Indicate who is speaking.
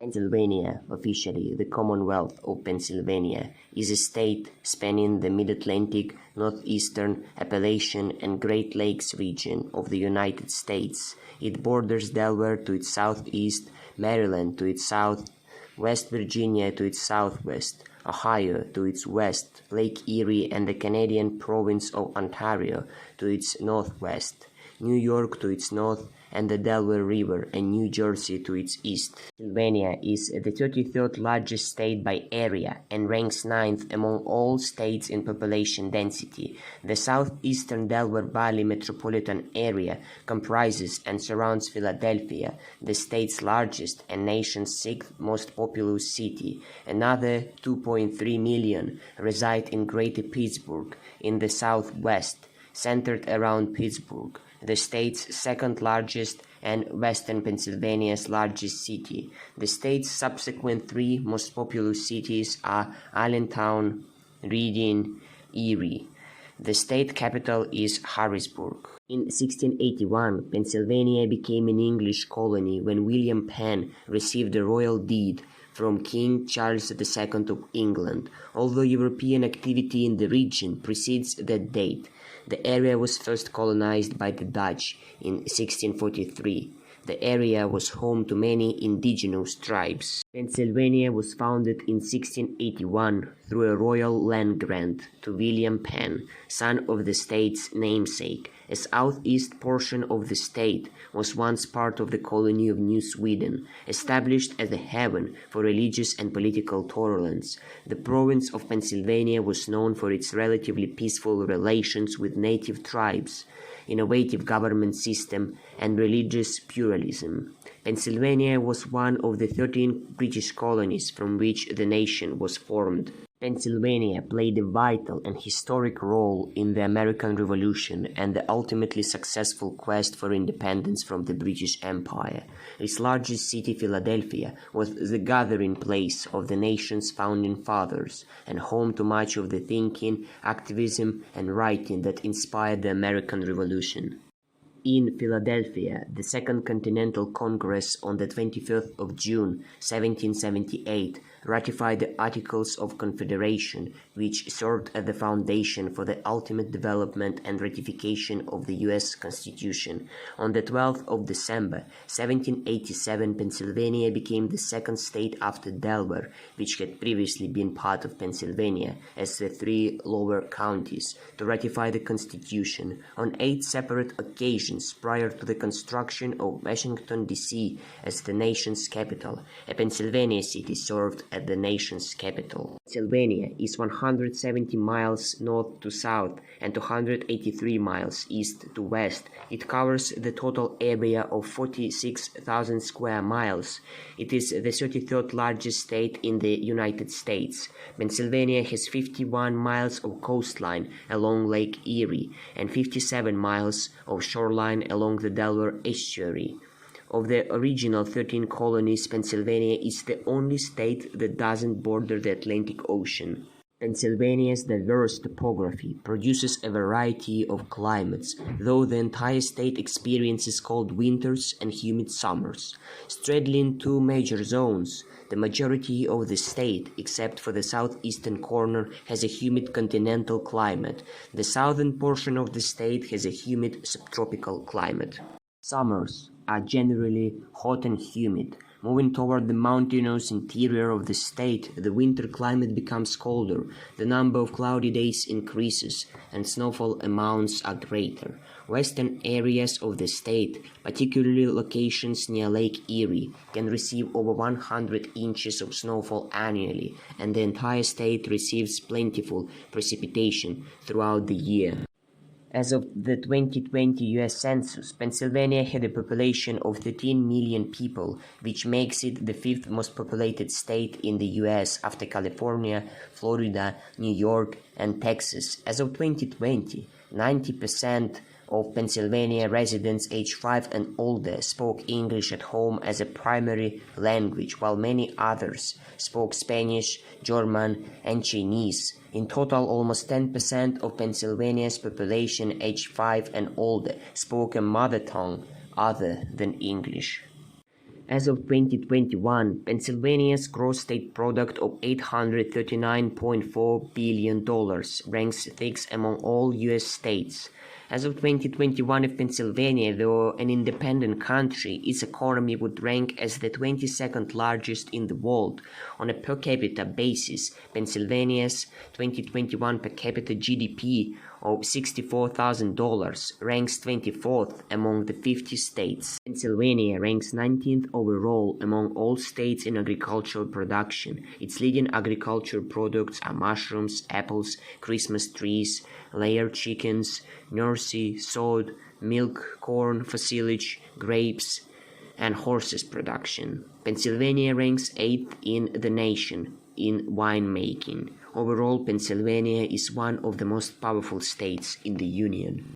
Speaker 1: Pennsylvania, officially the Commonwealth of Pennsylvania, is a state spanning the Mid-Atlantic, northeastern Appalachian and Great Lakes region of the United States. It borders Delaware to its southeast, Maryland to its south, West Virginia to its southwest, Ohio to its west, Lake Erie and the Canadian province of Ontario to its northwest, New York to its north, and the Delaware River and New Jersey to its east. Pennsylvania is the 33rd largest state by area and ranks 9th among all states in population density. The southeastern Delaware Valley metropolitan area comprises and surrounds Philadelphia, the state's largest and nation's 6th most populous city. Another 2.3 million reside in Greater Pittsburgh in the southwest, centered around Pittsburgh, the state's second largest and western Pennsylvania's largest city. The state's subsequent three most populous cities are Allentown, Reading, Erie. The state capital is Harrisburg. In 1681, Pennsylvania became an English colony when William Penn received a royal deed from King Charles II of England. Although European activity in the region precedes that date, the area was first colonized by the Dutch in 1643. The area was home to many indigenous tribes. Pennsylvania was founded in 1681 through a royal land grant to William Penn, son of the state's namesake. A southeast portion of the state was once part of the colony of New Sweden, established as a haven for religious and political tolerance. The province of Pennsylvania was known for its relatively peaceful relations with native tribes, innovative government system, and religious pluralism. Pennsylvania was one of the 13 British colonies from which the nation was formed. Pennsylvania played a vital and historic role in the American Revolution and the ultimately successful quest for independence from the British Empire. Its largest city, Philadelphia, was the gathering place of the nation's founding fathers and home to much of the thinking, activism, and writing that inspired the American Revolution. In Philadelphia, the Second Continental Congress on the 25th of June, 1778, ratified the Articles of Confederation, which served as the foundation for the ultimate development and ratification of the U.S. Constitution. On the 12th of December, 1787, Pennsylvania became the second state after Delaware, which had previously been part of Pennsylvania, as the three lower counties, to ratify the Constitution. On 8 separate occasions prior to the construction of Washington, D.C. as the nation's capital, a Pennsylvania city served as the nation's capital. Pennsylvania is 170 miles north to south and 283 miles east to west. It covers the total area of 46,000 square miles. It is the 33rd largest state in the United States. Pennsylvania has 51 miles of coastline along Lake Erie and 57 miles of shoreline along the Delaware estuary. Of the original 13 colonies, Pennsylvania is the only state that doesn't border the Atlantic Ocean. Pennsylvania's diverse topography produces a variety of climates, though the entire state experiences cold winters and humid summers. Straddling two major zones, the majority of the state, except for the southeastern corner, has a humid continental climate. The southern portion of the state has a humid subtropical climate. Summers are generally hot and humid. Moving toward the mountainous interior of the state, the winter climate becomes colder, the number of cloudy days increases, and snowfall amounts are greater. Western areas of the state, particularly locations near Lake Erie, can receive over 100 inches of snowfall annually, and the entire state receives plentiful precipitation throughout the year. As of the 2020 U.S. Census, Pennsylvania had a population of 13 million people, which makes it the fifth most populated state in the U.S. after California, Florida, New York, and Texas. As of 2020, 90% of Pennsylvania residents aged 5 and older spoke English at home as a primary language, while many others spoke Spanish, German, and Chinese. In total, almost 10% of Pennsylvania's population aged 5 and older spoke a mother tongue other than English. As of 2021, Pennsylvania's gross state product of $839.4 billion ranks sixth among all U.S. states. As of 2021, if Pennsylvania, though an independent country, its economy would rank as the 22nd largest in the world. On a per capita basis, Pennsylvania's 2021 per capita GDP of $64,000 ranks 24th among the 50 states. Pennsylvania ranks 19th overall among all states in agricultural production. Its leading agricultural products are mushrooms, apples, Christmas trees, layer chickens, nursery, sod, milk, corn, silage, grapes, and horses production. Pennsylvania ranks 8th in the nation in winemaking. Overall, Pennsylvania is one of the most powerful states in the Union.